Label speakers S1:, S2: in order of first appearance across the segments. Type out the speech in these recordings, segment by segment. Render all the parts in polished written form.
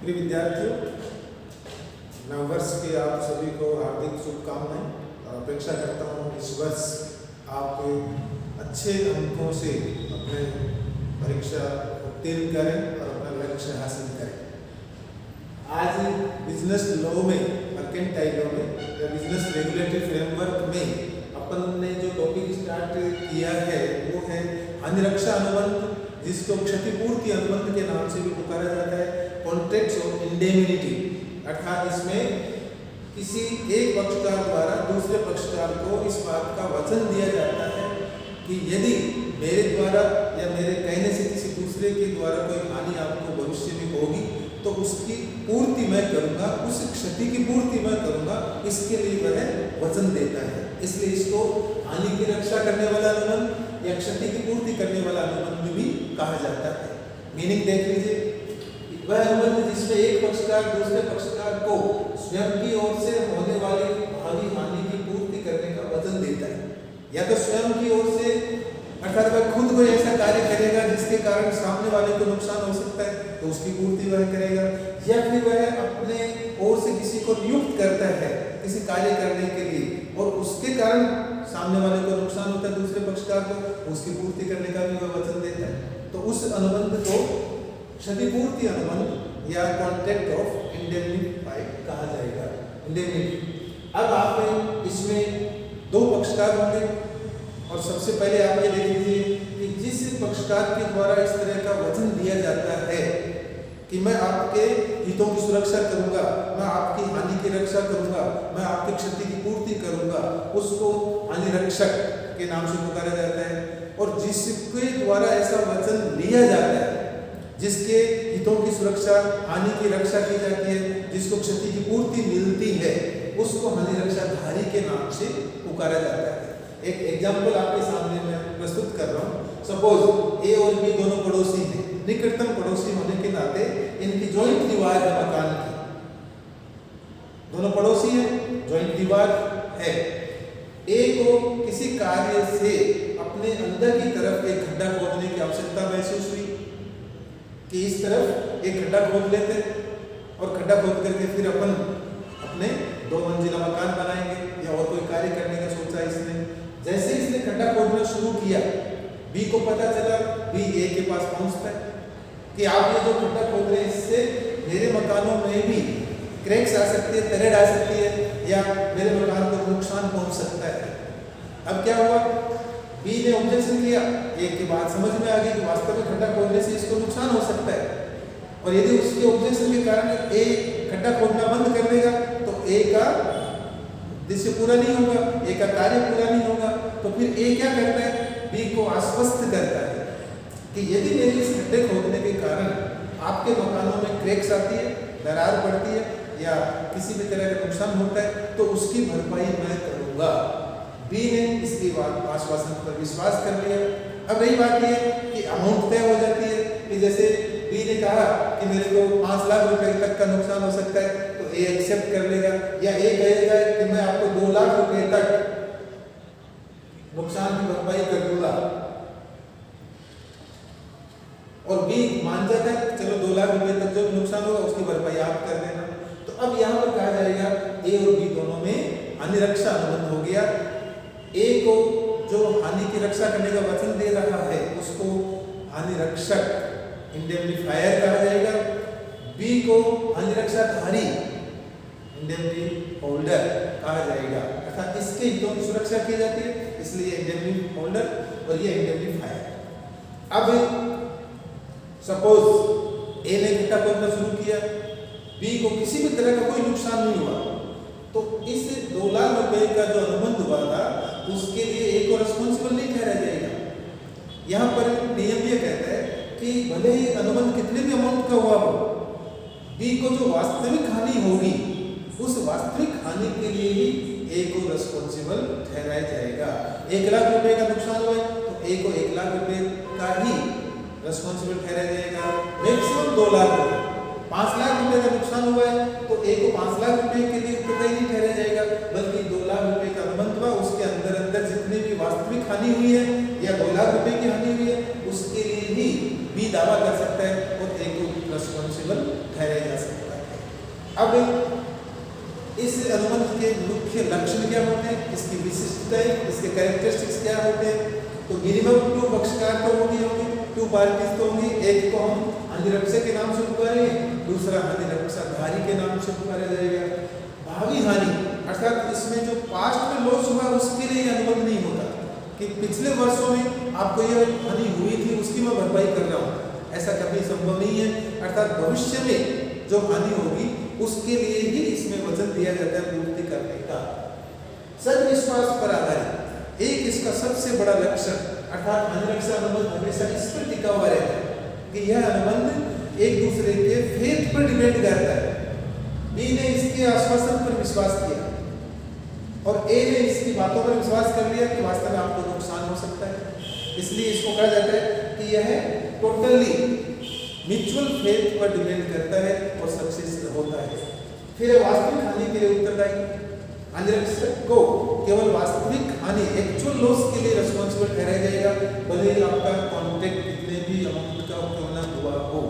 S1: प्रिय विद्यार्थियों, नववर्ष की आप सभी को हार्दिक शुभकामनाएं और अपेक्षा करता हूँ इस वर्ष आप अच्छे अंकों से अपने परीक्षा उत्तीर्ण करें और अपना लक्ष्य हासिल करें। आज बिजनेस लॉ में, मर्केंटाइल लॉ में या बिजनेस रेगुलेटरी फ्रेमवर्क में अपन ने जो टॉपिक स्टार्ट किया है वो है हानिरक्षा अनुबंध, जिसको क्षतिपूर्ति अनुबंध के नाम से भी पुकारा जाता है। कॉन्ट्रैक्ट्स ऑफ इंडेमिनिटी, अर्थात इसमें किसी एक पक्षकार द्वारा दूसरे पक्षकार को इस बात का वचन दिया जाता है कि यदि मेरे द्वारा या मेरे कहने से किसी दूसरे के द्वारा कोई हानि आपको भविष्य में होगी तो उसकी पूर्ति मैं करूंगा, उस क्षति की पूर्ति मैं करूंगा, इसके लिए वह वचन देता है। इसलिए इसको हानि की रक्षा करने वाला अनुबंध या क्षति की पूर्ति करने वाला अनुबंध भी कहा जाता है। मीनिंग देख लीजिए, वह अनुबंध जिसमें एक पक्षकार दूसरे पक्षकार को स्वयं की ओर से होने वाली भावी हानि की पूर्ति करने का वचन देता है, या तो स्वयं की ओर से अर्थात वह खुद कोई ऐसा कार्य करेगा जिसके कारण सामने वाले को नुकसान हो सकता है तो उसकी पूर्ति वह करेगा, या फिर वह अपने ओर से किसी को नियुक्त करता है किसी कार्य करने के लिए और उसके कारण सामने वाले को नुकसान होता है दूसरे पक्षकार को, उसकी पूर्ति करने का भी वह वचन देता है। तो उस अनुबंध को क्षतिपूर्ति अनुबंध या कॉन्ट्रैक्ट ऑफ इंडेमनिफाई कहा जाएगा, इंडेमनिटी। अब आप इसमें दो पक्षकार होंगे और सबसे पहले आप ये देख लीजिए कि जिस पक्षकार के द्वारा इस तरह का वचन दिया जाता है कि मैं आपके हितों की सुरक्षा करूंगा, मैं आपकी हानि की रक्षा करूंगा, मैं आपकी क्षति की पूर्ति करूंगा, उसको हानि रक्षक के नाम से पुकारा जाता है। और जिसके द्वारा ऐसा वचन लिया जाता है, जिसके हितों की सुरक्षा, हानि की रक्षा की जाती है, जिसको क्षति की पूर्ति मिलती है, उसको हानि रक्षाधारी के नाम से पुकारा जाता है। एक एग्जाम्पल आपके सामने मैं प्रस्तुत कर रहा हूँ। सपोज ए और बी दोनों पड़ोसी हैं, निकटतम पड़ोसी होने के नाते इनकी जॉइंट दीवार है मकान की, दोनों पड़ोसी हैं, जॉइंट दीवार है। ए को किसी कार्य से अपने अंदर की तरफ एक गड्ढा खोदने की आवश्यकता महसूस हुई कि इस तरफ एक गड्ढा खोद लेते और गड्ढा खोद करके फिर अपन अपने 2 मंजिला मकान बनाएंगे या और कोई कार्य करने का सोचा इसने। जैसे इसने गड्ढा खोदना शुरू किया, बी को पता चला, बी ए के पास पहुंचता है कि आप ये जो गड्ढा खोद रहे हैं इससे मेरे मकानों में भी क्रैक्स आ सकती है, तरेड़ आ सकती है या मेरे मकान को नुकसान पहुंच सकता है। अब क्या हुआ, बी ने ऑब्जेक्शन किया, ए की बात समझ में आ गई कि वास्तव में गड्ढा खोदने से इसको नुकसान हो सकता है और यदि उसके ऑब्जेक्शन के कारण ए गड्ढा खोदना बंद कर देगा तो ए का उद्देश्य पूरा नहीं होगा, ए का कार्य पूरा नहीं होगा। तो फिर ए क्या करता है, बी को आश्वस्त करता है कि यदि मेरे इस गड्ढे खोदने के कारण आपके मकानों में क्रैक्स आती है, दरार पड़ती है या किसी भी तरह का नुकसान होता है तो उसकी भरपाई मैं करूंगा। बी ने इसकी बात आश्वासन पर विश्वास कर लिया। अब रही बात ये कि अमाउंट तय हो जाती है कि जैसे बी ने कहा कि मेरे को 5 लाख रुपए तक का नुकसान हो सकता है तो ए एक्सेप्ट कर लेगा, या ए कहेगा कि मैं आपको 2 लाख रुपए तक नुकसान की भरपाई कर दूंगा और बी मान जाता है चलो 2 लाख रुपए तक जो नुकसान होगा उसकी भरपाई आप कर देना। तो अब यहाँ पर कहा जाएगा ए और बी दोनों में हानि रक्षा अनुबंध हो गया। ए को जो हानि की रक्षा करने का वचन दे रहा है उसको हानि रक्षक इंडेमनिफायर कहा जाएगा, बी को हानि रक्षाधारी इंडेमनिटी होल्डर कहा जाएगा, अर्थात इसके हितों की सुरक्षा की जाती है इसलिए इंडेमनिटी होल्डर और ये इंडेमनिफायर। अब सपोज ए ने गड्ढा खोदना शुरू किया, बी को किसी भी तरह का कोई नुकसान नहीं हुआ तो इस 2 लाख रुपए का जो अनुबंध हुआ था उसके लिए ए को रिस्पॉन्सिबल नहीं ठहराया जाएगा। यहाँ पर नियम ये कहता है कि भले ही अनुबंध कितने भी अमाउंट का हुआ हो, बी को जो वास्तविक हानि होगी उस वास्तविक हानि के लिए ही ए को रिस्पॉन्सिबल ठहराया जाएगा। 1 लाख रुपए का नुकसान हुआ तो ए को 1 लाख रुपए का ही रिस्पॉन्सिबल ठहराया जाएगा। मैक्सिमम 2 लाख रुपए, 5 लाख रुपए का नुकसान हुआ है तो ए को 5 लाख रुपए के लिए उत्तरदायी नहीं ठहराया जाएगा, बल्कि 2 लाख रुपए का अनुबंध हुआ उसके अंदर अंदर जितनी भी वास्तविक हानि हुई है या 2 लाख रुपए की हानि हुई है उसके लिए ही बी दावा कर सकता है और ए को रिस्पॉन्सिबल ठहराया जा सकता है। अब इस अनुबंध के मुख्य लक्षण क्या होते हैं, इसकी विशिष्टताएं, इसके कैरेक्टरिस्टिक्स क्या होते हैं। तो मिनिमम 2 पक्षकार तो होंगे, 2 पार्टीज तो होंगी। एक को हम हानिरक्षक के नाम से पुकारेंगे, दूसरा हानिरक्षाधारी के नाम से पुकारा जाएगा। भावी हानि अर्थात इसमें जो पास्ट में लॉस हुआ उसके लिए अनुबंध नहीं होता कि पिछले वर्षों में आपको यह हानि हुई थी उसकी मैं भरपाई कर रहा हूँ, ऐसा कभी संभव नहीं है। अर्थात भविष्य में जो हानि होगी उसके लिए ही इसमें वचन दिया जाता है पूर्ति करने का। सद विश्वास पर आधारित एक इसका सबसे बड़ा लक्षण अर्थात हानिरक्षा अनुबंध हमेशा इस पर टिका हुआ रहता है कि यह अनुबंध एक दूसरे के फेथ पर डिपेंड करता है। बी ने इसके आश्वासन पर विश्वास किया और ए ने इसकी बातों पर विश्वास कर लिया कि वास्तव में आपको नुकसान हो सकता है, इसलिए इसको कहा जाता है कि यह टोटली म्यूचुअल फेथ पर डिपेंड करता है और सक्सेस होता है। फिर वास्तविक हानि के लिए उत्तरदायी हानिरक्षक को केवल वास्तविक हानि एक्चुअल लॉस के लिए रिस्पॉन्सिबल ठहराया जाएगा, भले ही आपका कॉन्ट्रैक्ट कितने भी अमाउंट का क्यों ना हुआ हो।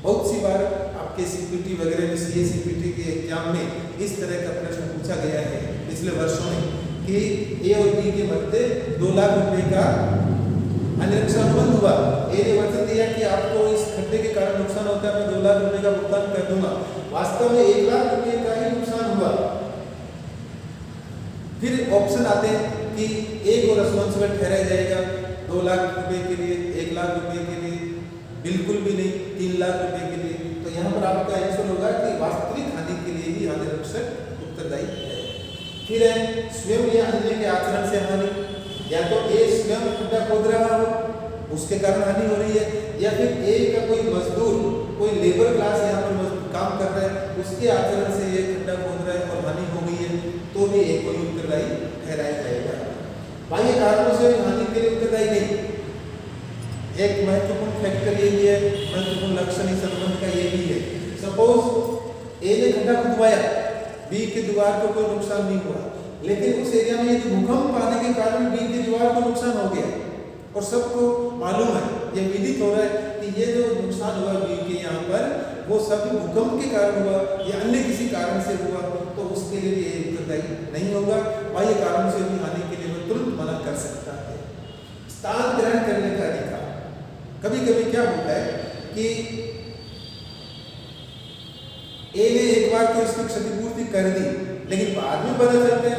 S1: बहुत सी बार आपके सीपीटी वगैरह में सीपीटी के एग्जाम में इस तरह का प्रश्न पूछा गया है पिछले वर्षों में कि ए और बी के मध्य 2 लाख रुपए का हानिरक्षा अनुबंध हुआ। ए ने वचन दिया कि आपको इस खड्डे के कारण नुकसान होता है, मैं 2 लाख रुपए का भुगतान कर दूंगा। वास्तव में 1 लाख रुपए का ही नुकसान हुआ। फिर ऑप्शन आते हैं कि ए को रिस्पॉन्सिबल ठहराया जाएगा 2 लाख रुपए के लिए, 1 लाख रुपए के लिए, बिल्कुल भी नहीं 3 लाख रुपए के लिए। तो यहाँ पर आपका आंसर होगा कि वास्तविक हानि के लिए ही हानिरक्षक उत्तरदायी है। फिर है स्वयं या अन्य के आचरण से हानि, या तो ए स्वयं खड्डा खोद रहा हो उसके कारण हानि हो रही है, या फिर ए का कोई मजदूर कोई लेबर क्लास यहाँ पर काम कर रहा है उसके आचरण से ये खड्डा खोद रहा है और हानि हो गई है, तो भी ए को ही उत्तरदायी ठहराया जाएगा। बाह्य कारणों से हानि के लिए उत्तरदायी नहीं। एक महत्वपूर्ण फैक्टर ये भी है, महत्वपूर्ण लक्षण इस संबंध का ये भी है। सपोज ए ने खड्डा खुदवाया, बी की दीवार को कोई नुकसान नहीं हुआ, लेकिन उस एरिया में यदि भूकंप आने के कारण बी की दीवार को नुकसान हो गया और सबको मालूम है, ये विदित हो रहा है कि ये जो नुकसान हुआ बी के यहाँ पर वो सब भूकंप के कारण हुआ या अन्य किसी कारण से हुआ, तो उसके लिए ये उत्तरदायी नहीं होगा। बाह्य कारणों से भी हानि के लिए वो तुरंत मना कर सकता है। स्थान ग्रहण करने का अधिकार, कभी कभी क्या होता है कि ए ने एक बार तो इसकी क्षतिपूर्ति कर दी, लेकिन बाद में पता चलता है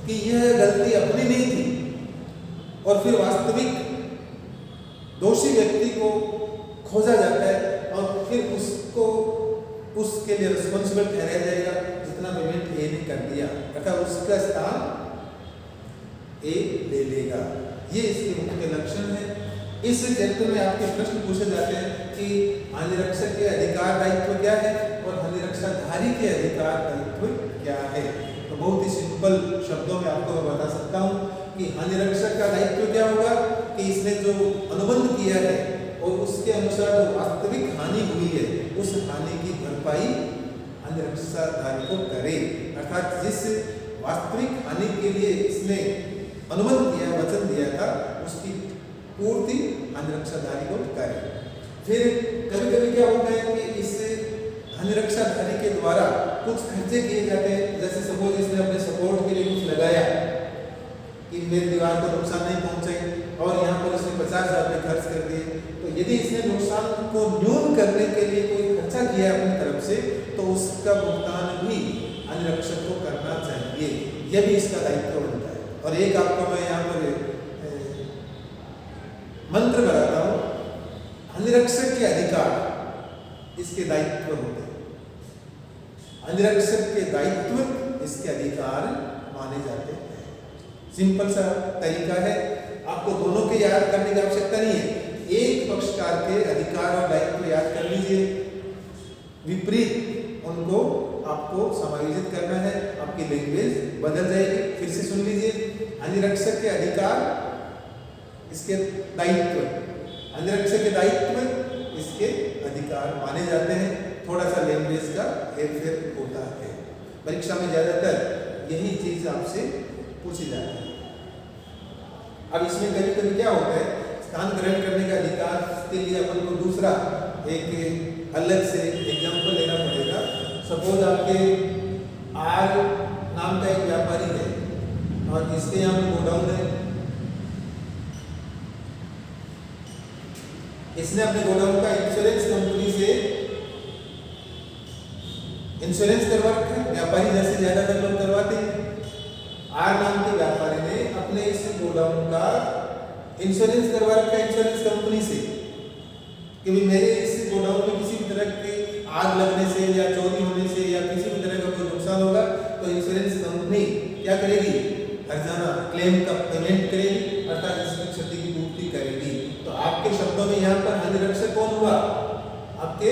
S1: कि यह गलती अपनी नहीं थी और फिर वास्तविक दोषी व्यक्ति को खोजा जाता है और फिर उसको उसके लिए रिस्पॉन्सिबल ठहराया जाएगा जितना पेमेंट ए ने कर दिया, अर्थात उसका स्थान ए ले लेगा। ये इसके मुख्य लक्षण है। इस चैप्टर में आपके प्रश्न पूछे जाते हैं कि हानिरक्षक के अधिकार दायित्व क्या है और हानिरक्षाधारी के अधिकार दायित्व क्या है। तो बहुत ही सिंपल शब्दों में आपको मैं बता सकता हूँ कि हानिरक्षक का दायित्व क्या होगा कि इसने जो अनुबंध किया है और उसके अनुसार जो वास्तविक हानि हुई है उस हानि की भरपाई हानिरक्षाधारी को करे, अर्थात जिस वास्तविक हानि के लिए इसने अनुबंध किया, वचन दिया था, उसकी पूर्ति हानिरक्षाधारी को करे। फिर कभी कभी क्या होता है कि इस हानिरक्षाधारी के द्वारा कुछ खर्चे किए जाते हैं, जैसे सपोज इसने अपने सपोर्ट के लिए कुछ लगाया कि मेरी दीवार को नुकसान नहीं पहुंचाई और यहाँ पर इसने 50,000 रुपये खर्च कर दिए, तो यदि इसने नुकसान को न्यून करने के लिए कोई खर्चा किया अपनी तरफ से तो उसका भुगतान भी हानिरक्षक को करना चाहिए। यह भी इसका दायित्व बनता है। और एक आपको मैं यहाँ पर मंत्र बताता हूँ, हानिरक्षक के अधिकार इसके दायित्व होते हैं, हानिरक्षक के दायित्व इसके अधिकार माने जाते हैं। सिंपल सा तरीका है, आपको दोनों के याद करने की आवश्यकता नहीं है, एक पक्षकार के अधिकार और दायित्व याद कर लीजिए, विपरीत उनको आपको समायोजित करना है, आपकी लैंग्वेज बदल जाएगी। फिर से सुन लीजिए, हानिरक्षक के अधिकार इसके दायित्व, हानिरक्षक के दायित्व इसके अधिकार माने जाते हैं। थोड़ा सा लैंग्वेज का हेरफेर होता है। परीक्षा में ज्यादातर यही चीज आपसे पूछी जाती है। अब इसमें कभी कभी क्या होता है, स्थान ग्रहण करने का अधिकार के लिए अपन को दूसरा एक अलग से एग्जाम्पल लेना पड़ेगा। सपोज आपके आर नाम का एक व्यापारी है और इसके यहाँ पे गोडाउन है। इसने अपने गोडाउन का इंश्योरेंस कंपनी से इंश्योरेंस करवा रखा है। व्यापारी जैसे ज्यादातर लोग करवाते हैं। आर नाम के व्यापारी ने अपने इस गोडाउन का इंश्योरेंस करवा रखा है इंश्योरेंस कंपनी से कि भाई मेरे इस गोडाउन में किसी भी तरह की आग लगने से या चोरी होने से या किसी भी तरह का कोई नुकसान होगा तो इंश्योरेंस कंपनी क्या करेगी, हर्जाना क्लेम का पेमेंट करेगी, अर्थात इसकी क्षति की पूर्ति करेगी। तो आपके शब्दों में यहाँ पर हानि रक्षक कौन हुआ, आपके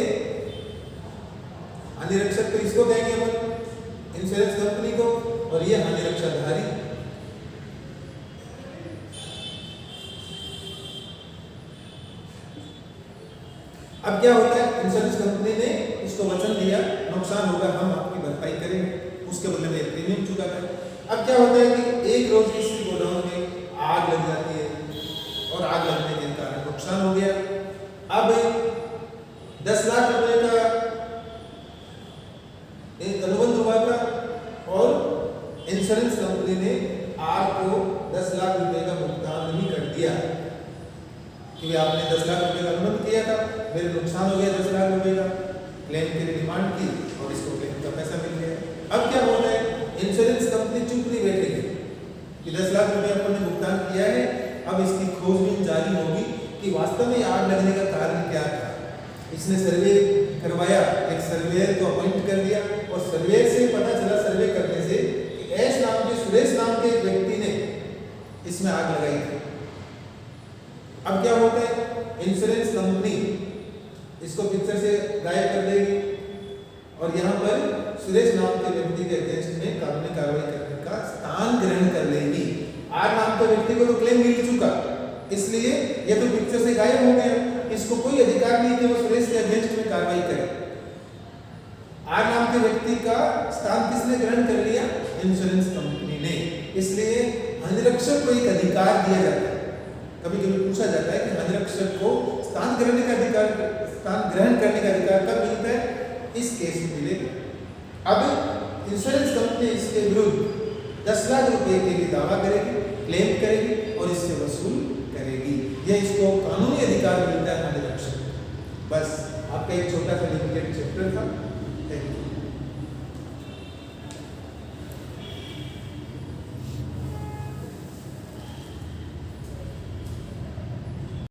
S1: हानि रक्षक तो इसको कहेंगे हम इंश्योरेंस कंपनी को, और ये हानि रक्षाधारी। अब क्या होता है, इंश्योरेंस कंपनी ने उसको वचन दिया नुकसान होगा हम आपकी भरपाई करेंगे, उसके बदले में प्रीमियम चुका करें। अब क्या होता है कि एक रोज किसी गोडाउन में आग लग जाती है और आग लगने के कारण नुकसान हो गया। अब 10 लाख रुपए का एक अनुबंध हुआ था और इंश्योरेंस कंपनी ने आग को 10 लाख रुपए का भुगतान नहीं कर दिया कि आपने 10 लाख रुपए का अनुबंध किया था, मेरे नुकसान हो गया 10 लाख रुपए का, क्लेम के लिए डिमांड की और इसको क्लेम का पैसा मिल गया। अब क्या होता है, इंश्योरेंस कंपनी चुप नहीं बैठेगी कि 10 लाख रुपए आपने भुगतान किया है, अब इसकी खोजबीन जारी होगी कि वास्तव में आग लगने का कारण क्या था। इसने सर्वे करवाया, एक सर्वेयर को अपॉइंट कर दिया और सर्वेयर से पता चला, सर्वे करने से कि एस नाम के सुरेश नाम के एक व्यक्ति ने इसमें आग लगाई थी। अब क्या होता है, इंश्योरेंस कंपनी इसको पिक्चर से गायब कर देगी और यहाँ पर सुरेश नाम के व्यक्ति के अगेंस्ट में कानूनी कार्रवाई करने का स्थान ग्रहण कर लेगी। आर नाम के व्यक्ति को तो क्लेम मिल चुका, इसलिए ये तो पिक्चर से गायब हो गया, इसको कोई अधिकार नहीं कि वो सुरेश के अगेंस्ट में कार्रवाई करे। आर नाम के व्यक्ति का स्थान किसने ग्रहण कर लिया, इंश्योरेंस कंपनी ने। इसलिए हानिरक्षक को एक अधिकार दिया जाता है। कभी कभी पूछा जाता है कि हानिरक्षक को स्थान ग्रहण का अधिकार, स्थान ग्रहण करने का अधिकार कब मिलता है, इस केस में मिलेगा। अब इंश्योरेंस कंपनी इसके विरुद्ध 10 लाख रुपए के लिए दावा करेगी, क्लेम करेगी और इससे वसूल करेगी। यह इसको कानूनी अधिकार मिलता है हानिरक्षक। बस आपका एक छोटा सा लिमिटेड चैप्टर था। Thank you.